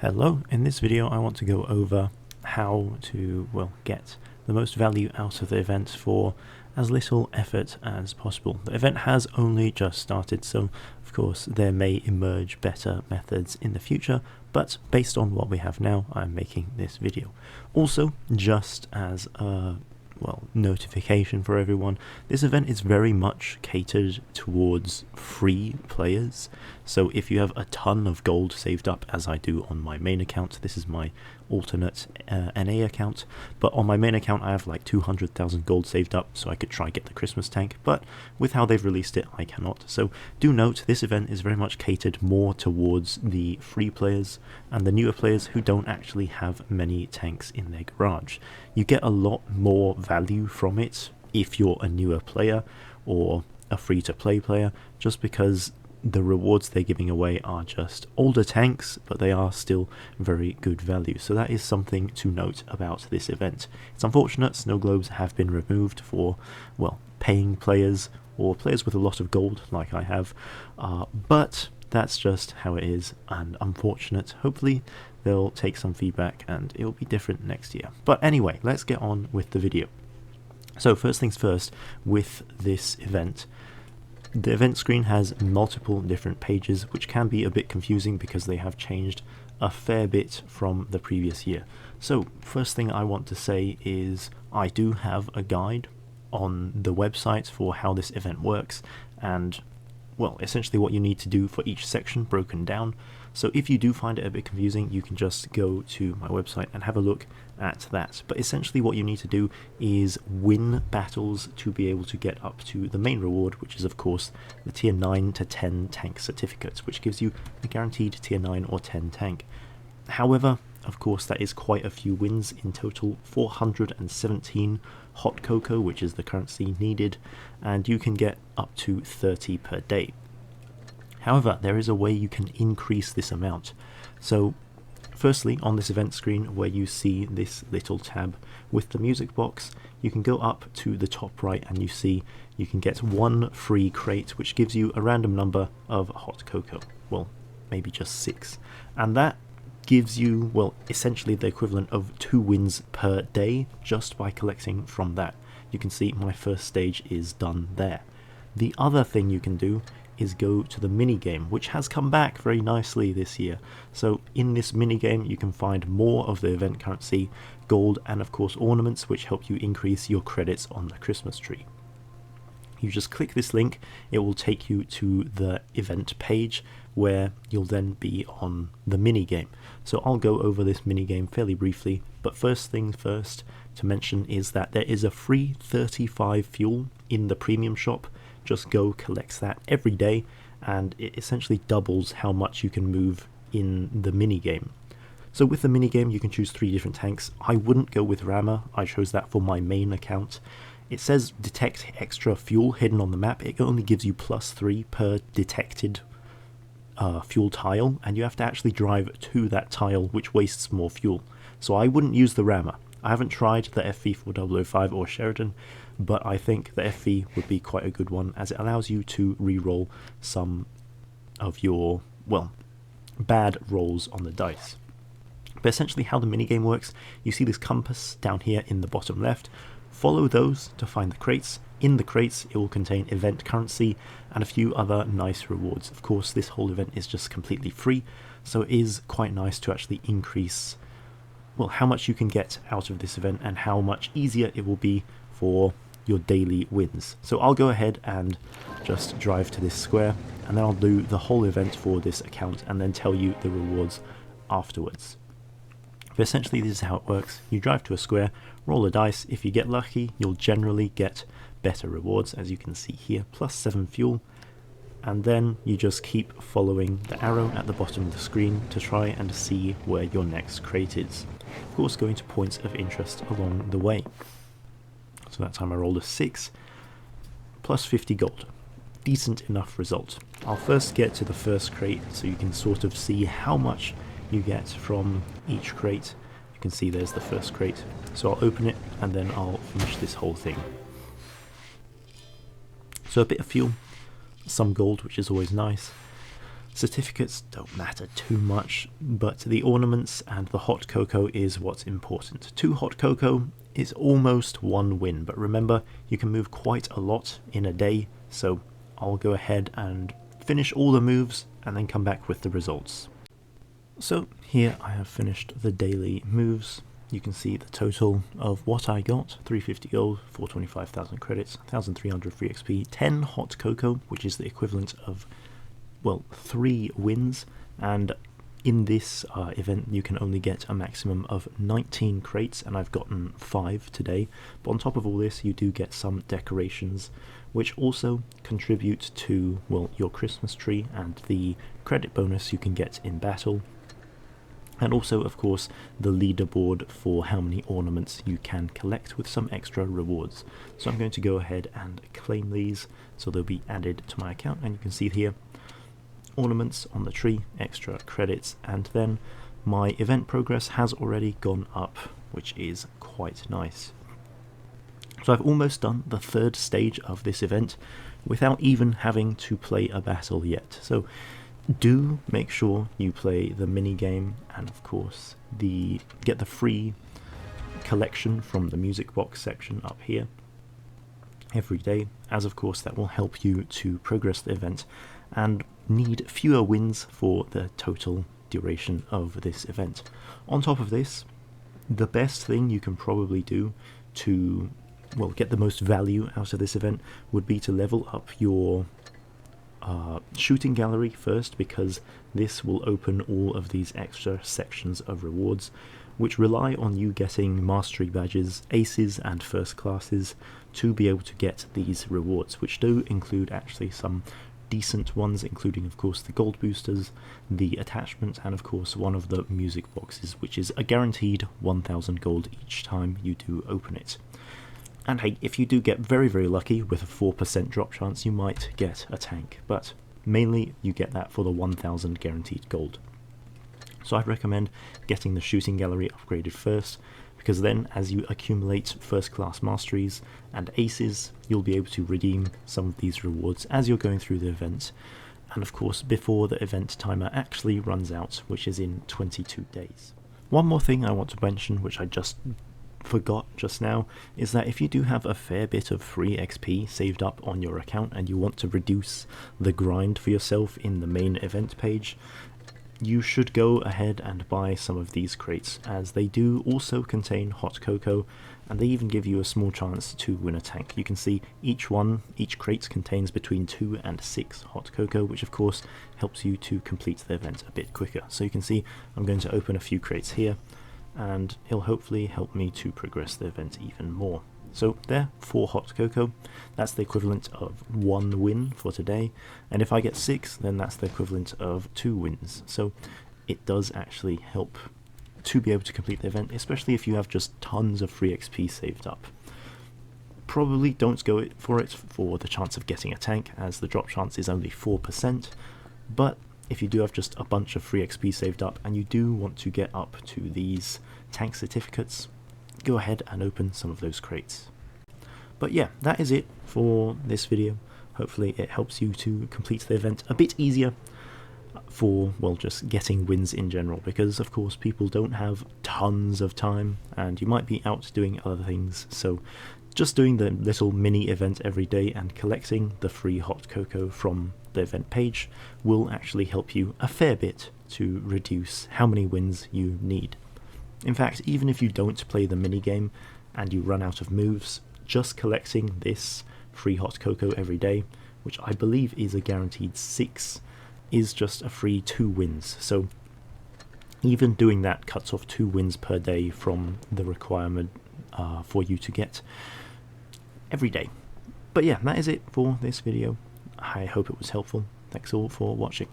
Hello, in this video I want to go over how to, get the most value out of the event for as little effort as possible. The event has only just started, so of course there may emerge better methods in the future, but based on what we have now, I'm making this video. Also, just as a notification for everyone, this event is very much catered towards free players. So if you have a ton of gold saved up, as I do on my main account, this is my alternate NA account, but on my main account I have like 200,000 gold saved up, so I could try get the Christmas tank, but with how they've released it I cannot. So do note, this event is very much catered more towards the free players and the newer players who don't actually have many tanks in their garage. You get a lot more value from it if you're a newer player or a free-to-play player, just because the rewards they're giving away are just older tanks, but they are still very good value. So that is something to note about this event. It's unfortunate snow globes have been removed for, paying players or players with a lot of gold like I have, but that's just how it is, and unfortunate. Hopefully they'll take some feedback and it'll be different next year. But anyway, let's get on with the video. So first things first, with this event, the event screen has multiple different pages, which can be a bit confusing because they have changed a fair bit from the previous year. So first thing I want to say is I do have a guide on the website for how this event works, and essentially what you need to do for each section broken down. So if you do find it a bit confusing, you can just go to my website and have a look at that. But essentially what you need to do is win battles to be able to get up to the main reward, which is of course the tier 9 to 10 tank certificates, which gives you a guaranteed tier 9 or 10 tank. However, of course that is quite a few wins in total, 417 hot cocoa, which is the currency needed, and you can get up to 30 per day. However, there is a way you can increase this amount. So firstly, on this event screen where you see this little tab with the music box, you can go up to the top right and you see you can get one free crate, which gives you a random number of hot cocoa. Well, maybe just 6. And that gives you, essentially the equivalent of 2 wins per day just by collecting from that. You can see my first stage is done there. The other thing you can do is go to the mini game, which has come back very nicely this year. So in this mini game you can find more of the event currency, gold, and of course ornaments, which help you increase your credits on the Christmas tree. You just click this link, it will take you to the event page where you'll then be on the mini game. So I'll go over this mini game fairly briefly, but first things first to mention is that there is a free 35 fuel in the premium shop. Just go collect that every day, and it essentially doubles how much you can move in the mini game. So with the mini game you can choose 3 different tanks. I wouldn't go with rammer, I chose that for my main account. It says detect extra fuel hidden on the map. It only gives you +3 per detected fuel tile, and you have to actually drive to that tile, which wastes more fuel. So I wouldn't use the rammer. I haven't tried the FV 4005 or Sheridan, but I think the FV would be quite a good one, as it allows you to re-roll some of your, bad rolls on the dice. But essentially how the minigame works, you see this compass down here in the bottom left. Follow those to find the crates. In the crates it will contain event currency and a few other nice rewards. Of course this whole event is just completely free, so it is quite nice to actually increase how much you can get out of this event and how much easier it will be for your daily wins. So I'll go ahead and just drive to this square, and then I'll do the whole event for this account and then tell you the rewards afterwards. But essentially this is how it works. You drive to a square, roll a dice. If you get lucky, you'll generally get better rewards, as you can see here, +7 fuel, and then you just keep following the arrow at the bottom of the screen to try and see where your next crate is. Of course going to points of interest along the way. So that time I rolled a 6, +50 gold. Decent enough result. I'll first get to the first crate so you can sort of see how much you get from each crate. You can see there's the first crate. So I'll open it and then I'll finish this whole thing. So a bit of fuel, some gold, which is always nice. Certificates don't matter too much, but the ornaments and the hot cocoa is what's important. 2 hot cocoa is almost 1 win, but remember, you can move quite a lot in a day, so I'll go ahead and finish all the moves and then come back with the results. So here I have finished the daily moves. You can see the total of what I got: 350 gold, 425,000 credits, 1,300 free XP, 10 hot cocoa, which is the equivalent of, well, 3 wins, and in this event you can only get a maximum of 19 crates, and I've gotten 5 today. But on top of all this, you do get some decorations, which also contribute to, well, your Christmas tree and the credit bonus you can get in battle. And also, of course, the leaderboard for how many ornaments you can collect with some extra rewards. So I'm going to go ahead and claim these, so they'll be added to my account, and you can see here, ornaments on the tree, extra credits, and then my event progress has already gone up, which is quite nice. So I've almost done the 3rd stage of this event without even having to play a battle yet. So do make sure you play the mini game, and of course get the free collection from the music box section up here every day, as of course that will help you to progress the event and need fewer wins for the total duration of this event. On top of this, the best thing you can probably do to, well, get the most value out of this event would be to level up your shooting gallery first, because this will open all of these extra sections of rewards, which rely on you getting mastery badges, aces and first classes to be able to get these rewards, which do include actually some decent ones, including of course the gold boosters, the attachment, and of course one of the music boxes, which is a guaranteed 1,000 gold each time you do open it. And hey, if you do get very, very lucky with a 4% drop chance, you might get a tank, but mainly you get that for the 1,000 guaranteed gold. So I'd recommend getting the shooting gallery upgraded first, because then as you accumulate first class masteries and aces, you'll be able to redeem some of these rewards as you're going through the event, and of course before the event timer actually runs out, which is in 22 days. One more thing I want to mention, which I just forgot just now, is that if you do have a fair bit of free XP saved up on your account and you want to reduce the grind for yourself in the main event page, you should go ahead and buy some of these crates, as they do also contain hot cocoa, and they even give you a small chance to win a tank. You can see each crate contains between 2 and 6 hot cocoa, which of course helps you to complete the event a bit quicker. So you can see I'm going to open a few crates here, and it'll hopefully help me to progress the event even more. So there, 4 hot cocoa, that's the equivalent of 1 win for today, and if I get 6, then that's the equivalent of 2 wins. So it does actually help to be able to complete the event, especially if you have just tons of free XP saved up. Probably don't go for it for the chance of getting a tank, as the drop chance is only 4%, but if you do have just a bunch of free XP saved up and you do want to get up to these tank certificates, go ahead and open some of those crates. But yeah, that is it for this video. Hopefully it helps you to complete the event a bit easier for, well, just getting wins in general, because of course people don't have tons of time and you might be out doing other things, so just doing the little mini event every day and collecting the free hot cocoa from the event page will actually help you a fair bit to reduce how many wins you need. In fact, even if you don't play the mini game and you run out of moves, just collecting this free hot cocoa every day, which I believe is a guaranteed 6, is just a free 2 wins. So even doing that cuts off 2 wins per day from the requirement for you to get every day. But yeah, that is it for this video. I hope it was helpful. Thanks all for watching.